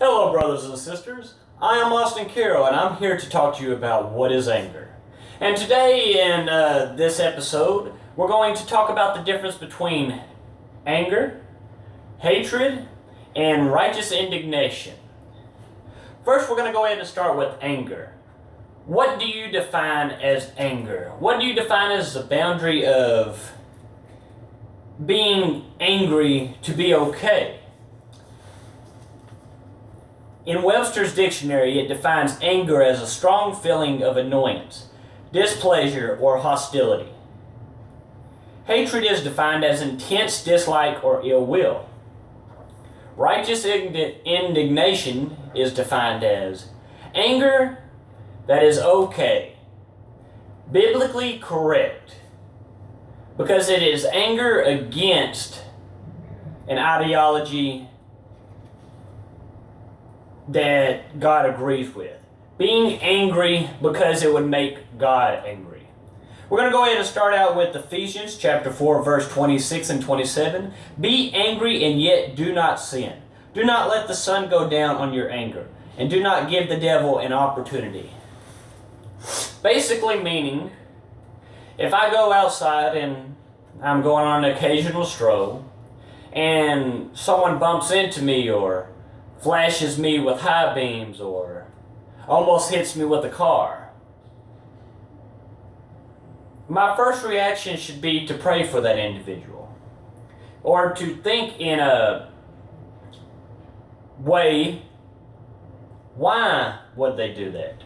Hello, brothers and sisters. I am Austin Carroll, and I'm here to talk to you about what is anger. And today, in this episode, we're going to talk about the difference between anger, hatred, and righteous indignation. First, we're going to go ahead and start with anger. What do you define as anger? What do you define as the boundary of being angry to be okay? In Webster's dictionary, it defines anger as a strong feeling of annoyance, displeasure, or hostility. Hatred is defined as intense dislike or ill will. Righteous indignation is defined as anger that is okay, biblically correct, because it is anger against an ideology that God agrees with. Being angry because it would make God angry. We're going to go ahead and start out with Ephesians chapter 4, verse 26 and 27. Be angry and yet do not sin. Do not let the sun go down on your anger, and do not give the devil an opportunity. Basically meaning, if I go outside and I'm going on an occasional stroll, and someone bumps into me or flashes me with high beams or almost hits me with a car, my first reaction should be to pray for that individual, or to think in a way, why would they do that?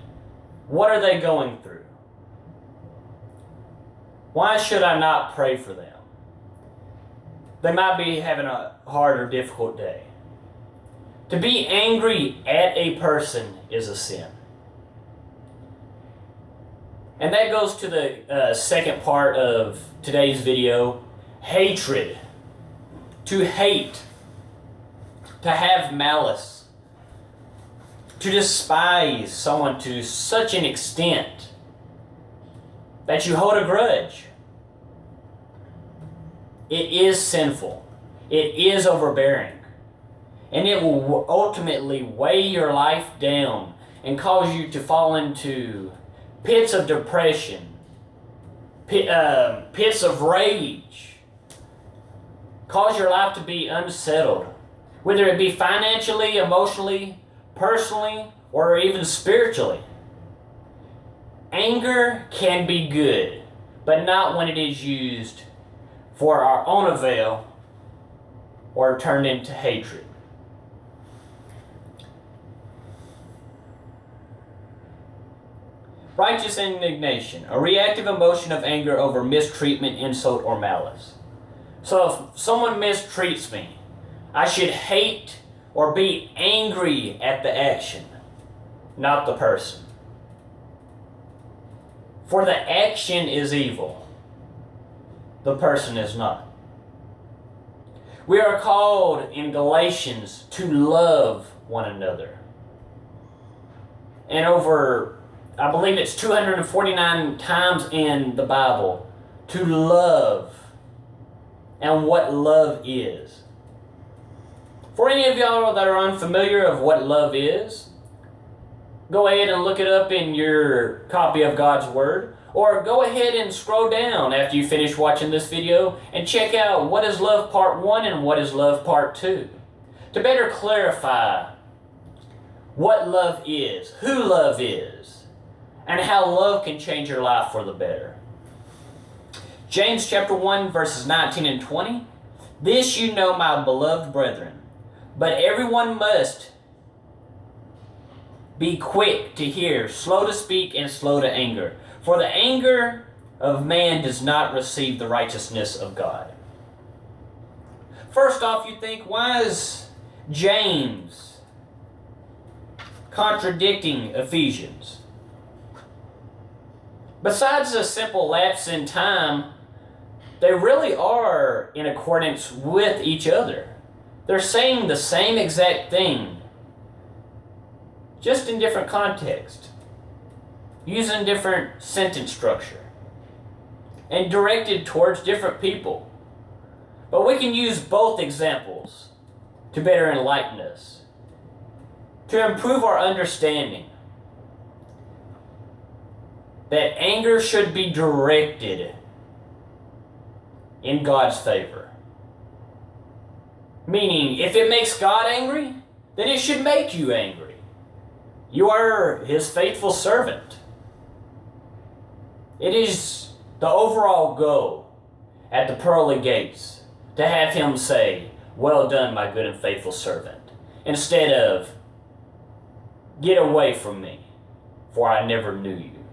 What are they going through? Why should I not pray for them? They might be having a hard or difficult day. To be angry at a person is a sin. And that goes to the second part of today's video, hatred. To hate, to have malice, to despise someone to such an extent that you hold a grudge. It is sinful. It is overbearing. And it will ultimately weigh your life down and cause you to fall into pits of depression, pits of rage, cause your life to be unsettled, whether it be financially, emotionally, personally, or even spiritually. Anger can be good, but not when it is used for our own avail or turned into hatred. Righteous indignation, a reactive emotion of anger over mistreatment, insult, or malice. So if someone mistreats me, I should hate or be angry at the action, not the person. For the action is evil, the person is not. We are called in Galatians to love one another. And over, I believe it's 249 times in the Bible, to love and what love is. For any of y'all that are unfamiliar of what love is, go ahead and look it up in your copy of God's Word, or go ahead and scroll down after you finish watching this video and check out what is love part 1 and what is love part 2, to better clarify what love is, who love is, and how love can change your life for the better. James chapter 1, verses 19 and 20. This you know, my beloved brethren, but everyone must be quick to hear, slow to speak, and slow to anger. For the anger of man does not receive the righteousness of God. First off, you think, why is James contradicting Ephesians? Besides a simple lapse in time, they really are in accordance with each other. They're saying the same exact thing, just in different context, using different sentence structure, and directed towards different people. But we can use both examples to better enlighten us. to improve our understanding that anger should be directed in God's favor. Meaning, if it makes God angry, then it should make you angry. You are His faithful servant. It is the overall goal at the pearly gates to have Him say, "Well done, my good and faithful servant," instead of, "Get away from me, for I never knew you."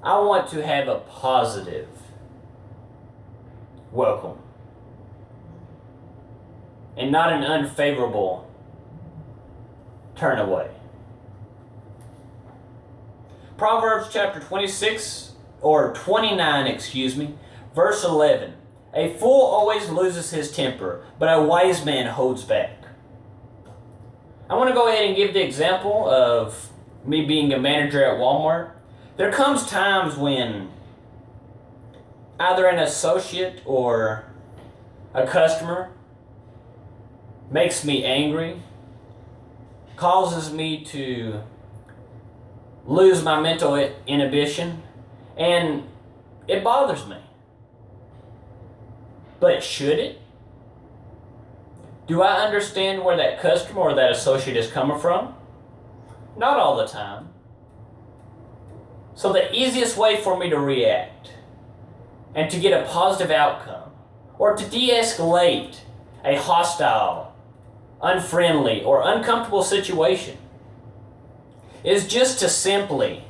I want to have a positive welcome and not an unfavorable turn away. Proverbs chapter 26, or 29, verse 11. A fool always loses his temper, but a wise man holds back. I want to go ahead and give the example of me being a manager at Walmart. There comes times when either an associate or a customer makes me angry, causes me to lose my mental inhibition, and it bothers me. But should it? Do I understand where that customer or that associate is coming from? Not all the time. So the easiest way for me to react and to get a positive outcome, or to de-escalate a hostile, unfriendly, or uncomfortable situation, is just to simply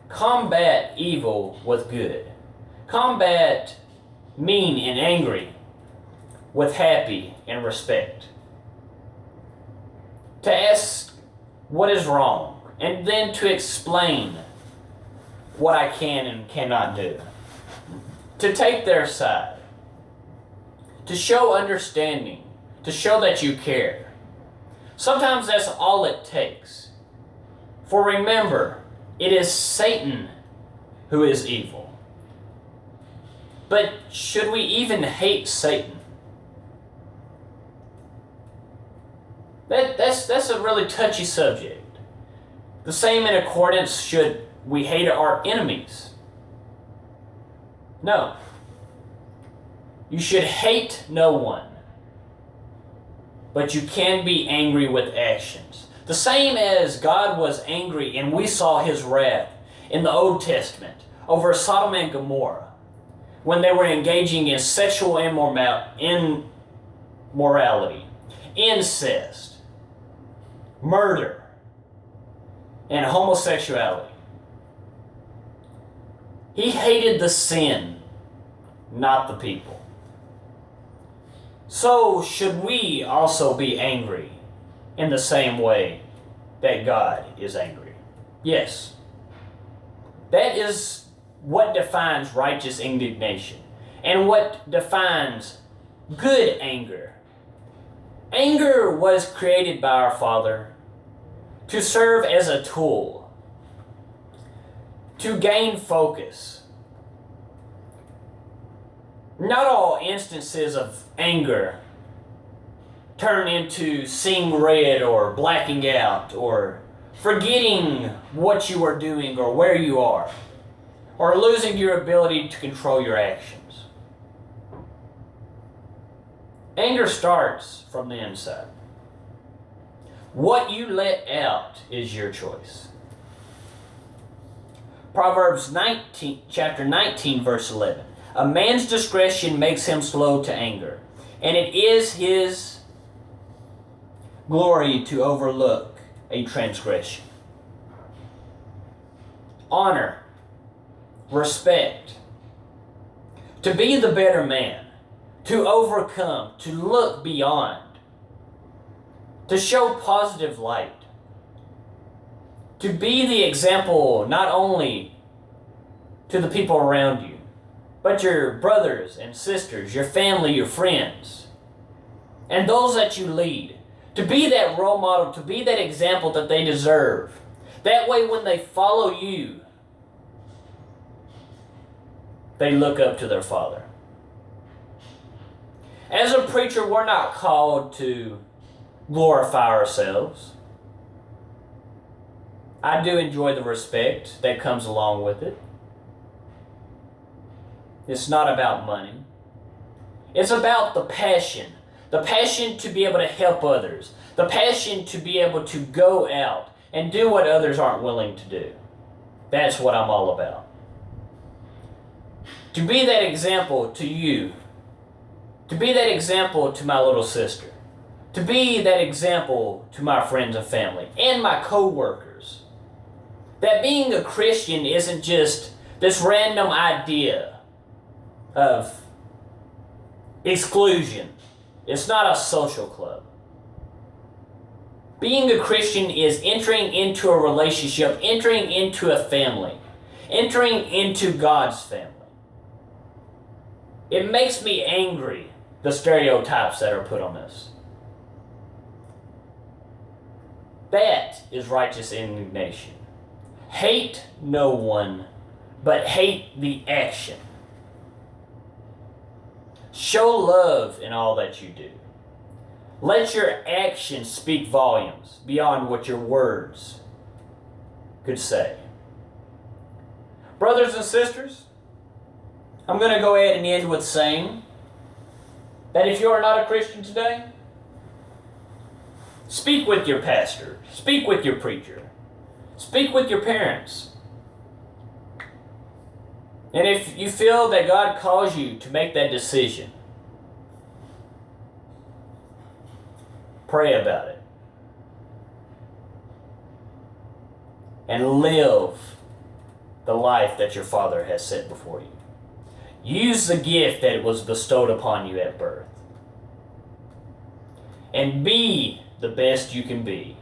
combat evil with good. Combat mean and angry with happy and respect. To ask what is wrong, and then to explain what I can and cannot do. To take their side. To show understanding. To show that you care. Sometimes that's all it takes. For remember, it is Satan who is evil. But should we even hate Satan? That's a really touchy subject. The same in accordance should we hate our enemies. No. You should hate no one. But you can be angry with actions. The same as God was angry and we saw His wrath in the Old Testament over Sodom and Gomorrah when they were engaging in sexual immorality, incest, murder, and homosexuality. He hated the sin, not the people. So should we also be angry in the same way that God is angry? Yes. That is what defines righteous indignation and what defines good anger. Anger was created by our Father to serve as a tool, to gain focus. Not all instances of anger turn into seeing red or blacking out or forgetting what you are doing or where you are, or losing your ability to control your actions. Anger starts from the inside. What you let out is your choice. Proverbs chapter 19, verse 11. A man's discretion makes him slow to anger, and it is his glory to overlook a transgression. Honor, respect, to be the better man, to overcome, to look beyond, to show positive light, to be the example not only to the people around you, but your brothers and sisters, your family, your friends, and those that you lead. To be that role model, to be that example that they deserve. That way when they follow you, they look up to their Father. As a preacher, we're not called to glorify ourselves. I do enjoy the respect that comes along with it. It's not about money. It's about the passion. The passion to be able to help others. The passion to be able to go out and do what others aren't willing to do. That's what I'm all about. To be that example to you. To be that example to my little sister. To be that example to my friends and family and my co-workers. That being a Christian isn't just this random idea of exclusion. It's not a social club. Being a Christian is entering into a relationship, entering into a family, entering into God's family. It makes me angry, the stereotypes that are put on us. That is righteous indignation. Hate no one, but hate the action. Show love in all that you do. Let your actions speak volumes beyond what your words could say. Brothers and sisters, I'm going to go ahead and end with saying that if you are not a Christian today, speak with your pastor, speak with your preacher, speak with your parents. And if you feel that God calls you to make that decision, pray about it. And live the life that your Father has set before you. Use the gift that was bestowed upon you at birth. And be the best you can be.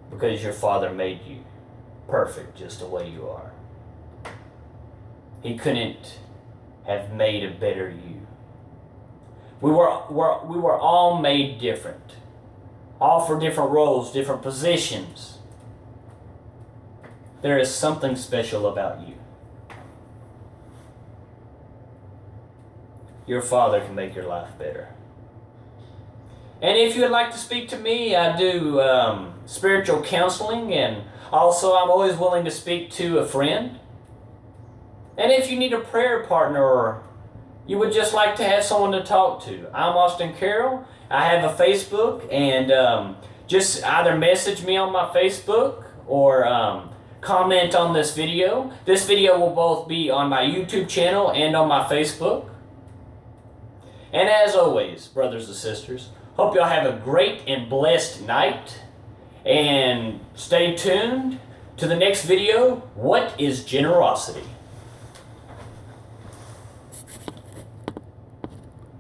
Because your Father made you perfect just the way you are. He couldn't have made a better you. We were all made different. All for different roles, different positions. There is something special about you. Your Father can make your life better. And if you would like to speak to me, I do spiritual counseling, and also I'm always willing to speak to a friend. And if you need a prayer partner or you would just like to have someone to talk to, I'm Austin Carroll. I have a Facebook, and just either message me on my Facebook or comment on this video. This video will both be on my YouTube channel and on my Facebook. And as always, brothers and sisters, hope y'all have a great and blessed night. And stay tuned to the next video, What is Generosity?